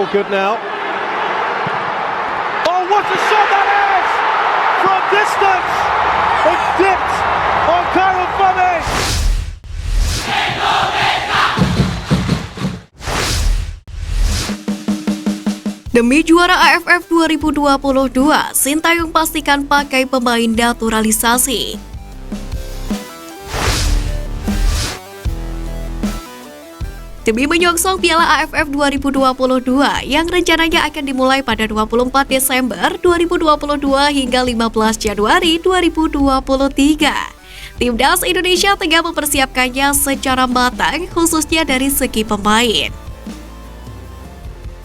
all good now. Oh, what a shot that is! From distance! It dipped on Kyle Funny! Demi juara AFF 2022, Sintayong pastikan pakai pemain naturalisasi. Demi menyongsong Piala AFF 2022 yang rencananya akan dimulai pada 24 Desember 2022 hingga 15 Januari 2023. Timnas Indonesia tengah mempersiapkannya secara matang, khususnya dari segi pemain.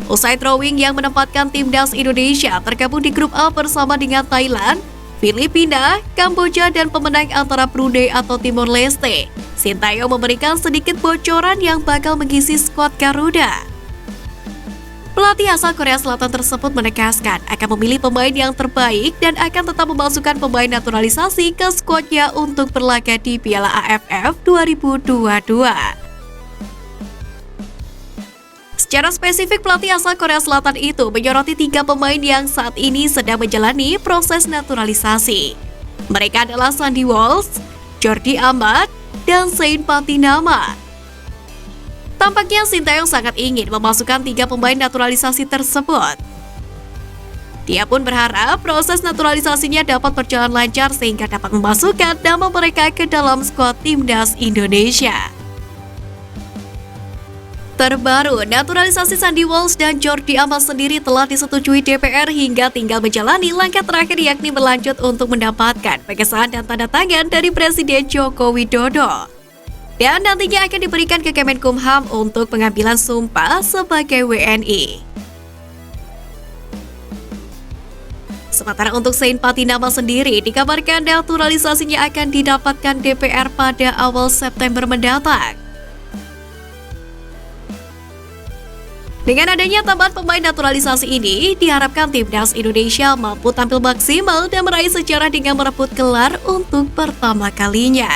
Usai drawing yang menempatkan Timnas Indonesia tergabung di grup A bersama dengan Thailand, Filipina, Kamboja, dan pemenang antara Brunei atau Timor Leste, Sintayong memberikan sedikit bocoran yang bakal mengisi skuad Garuda. Pelatih asal Korea Selatan tersebut menegaskan akan memilih pemain yang terbaik dan akan tetap memasukkan pemain naturalisasi ke skuadnya untuk berlaga di Piala AFF 2022. Secara spesifik, pelatih asal Korea Selatan itu menyoroti 3 pemain yang saat ini sedang menjalani proses naturalisasi. Mereka adalah Sandy Walsh, Jordi Amat, dan Zain Patinama. Tampaknya Sintayong sangat ingin memasukkan 3 pemain naturalisasi tersebut. Dia pun berharap proses naturalisasinya dapat berjalan lancar sehingga dapat memasukkan nama mereka ke dalam skuad Timnas Indonesia. Terbaru, naturalisasi Sandy Walsh dan Jordi Amat sendiri telah disetujui DPR hingga tinggal menjalani langkah terakhir, yakni berlanjut untuk mendapatkan pengesahan dan tanda tangan dari Presiden Joko Widodo. Dan nantinya akan diberikan ke Kemenkumham untuk pengambilan sumpah sebagai WNI. Sementara untuk Zain Patinama sendiri, dikabarkan naturalisasinya akan didapatkan DPR pada awal September mendatang. Dengan adanya tambahan pemain naturalisasi ini, diharapkan Timnas Indonesia mampu tampil maksimal dan meraih sejarah dengan merebut gelar untuk pertama kalinya.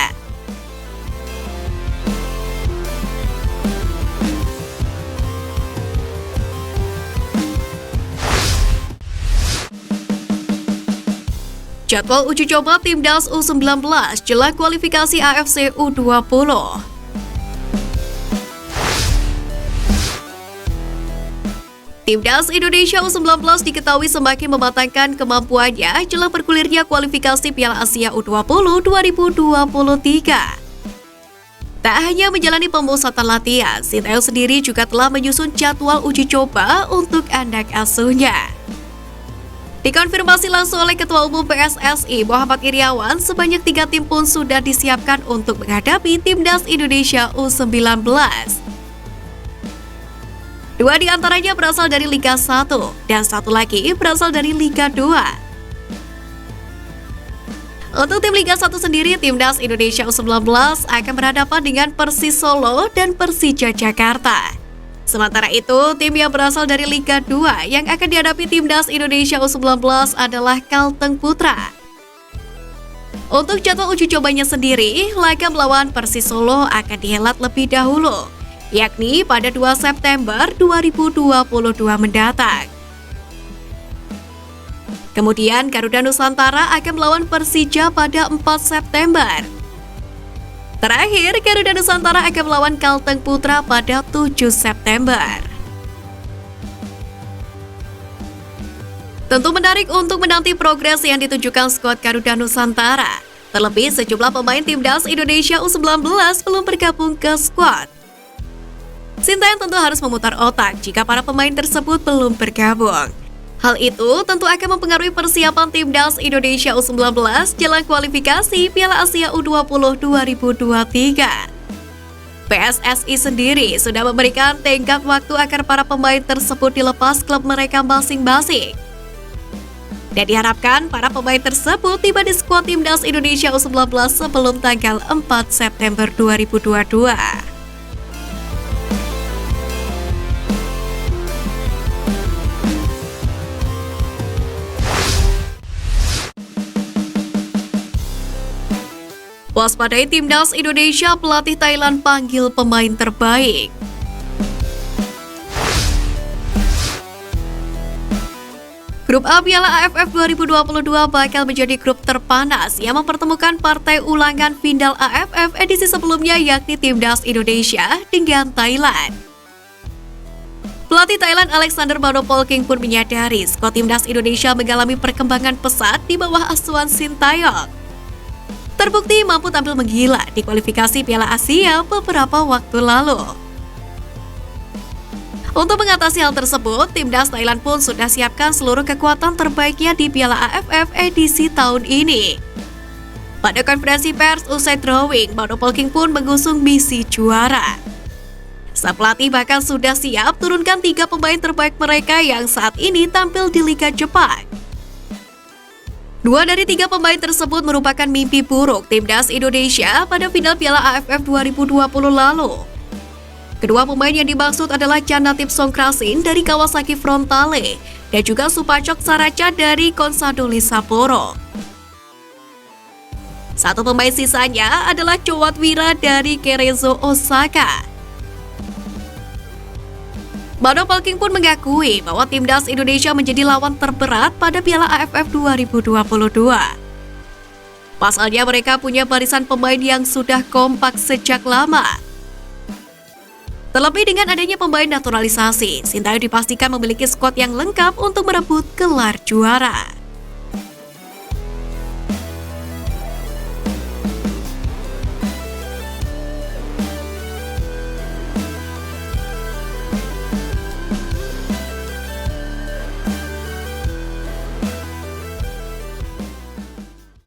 Jadwal uji coba Timnas U19 jelang kualifikasi AFC U20. Timnas Indonesia U19 diketahui semakin mematangkan kemampuannya jelang bergulirnya kualifikasi Piala Asia U20 2023. Tak hanya menjalani pemusatan latihan, Sintayong sendiri juga telah menyusun jadwal uji coba untuk anak asuhnya. Dikonfirmasi langsung oleh Ketua Umum PSSI Muhammad Iryawan, sebanyak 3 tim pun sudah disiapkan untuk menghadapi Timnas Indonesia U19. 2 di antaranya berasal dari Liga 1 dan 1 lagi berasal dari Liga 2. Untuk tim Liga 1 sendiri, Timnas Indonesia U19 akan berhadapan dengan Persis Solo dan Persija Jakarta. Sementara itu, tim yang berasal dari Liga 2 yang akan dihadapi Timnas Indonesia U19 adalah Kalteng Putra. Untuk jadwal uji cobanya sendiri, laga melawan Persis Solo akan dihelat lebih dahulu, yakni pada 2 September 2022 mendatang. Kemudian Garuda Nusantara akan melawan Persija pada 4 September. Terakhir, Garuda Nusantara akan melawan Kalteng Putra pada 7 September. Tentu menarik untuk menanti progres yang ditunjukkan skuad Garuda Nusantara. Terlebih sejumlah pemain Timnas Indonesia U19 belum bergabung ke skuad. Sintayong tentu harus memutar otak jika para pemain tersebut belum bergabung. Hal itu tentu akan mempengaruhi persiapan Timnas Indonesia U19 jelang kualifikasi Piala Asia U20 2023. PSSI sendiri sudah memberikan tenggat waktu agar para pemain tersebut dilepas klub mereka masing-masing. Dan diharapkan para pemain tersebut tiba di skuad Timnas Indonesia U19 sebelum tanggal 4 September 2022. Waspadai Timnas Indonesia, pelatih Thailand panggil pemain terbaik. Grup A Piala AFF 2022 bakal menjadi grup terpanas yang mempertemukan partai ulangan final AFF edisi sebelumnya yakni Timnas Indonesia dengan Thailand. Pelatih Thailand Alexander Manopolking pun menyadari skuad Timnas Indonesia mengalami perkembangan pesat di bawah asuhan Sintayong. Terbukti mampu tampil menggila di kualifikasi Piala Asia beberapa waktu lalu. Untuk mengatasi hal tersebut, Timnas Thailand pun sudah siapkan seluruh kekuatan terbaiknya di Piala AFF edisi tahun ini. Pada konferensi pers usai drawing, Manopolking pun mengusung misi juara. Sang pelatih bahkan sudah siap turunkan 3 pemain terbaik mereka yang saat ini tampil di Liga Jepang. 2 dari 3 pemain tersebut merupakan mimpi buruk Timnas Indonesia pada final Piala AFF 2020 lalu. Kedua pemain yang dimaksud adalah Can Natip Songkrasin dari Kawasaki Frontale dan juga Supacok Saraca dari Consadole Sapporo. Satu pemain sisanya adalah Chowat Wira dari Cerezo Osaka. Manopolking pun mengakui bahwa Timnas Indonesia menjadi lawan terberat pada Piala AFF 2022. Pasalnya mereka punya barisan pemain yang sudah kompak sejak lama. Terlebih dengan adanya pemain naturalisasi, Sintayong dipastikan memiliki skuad yang lengkap untuk merebut gelar juara.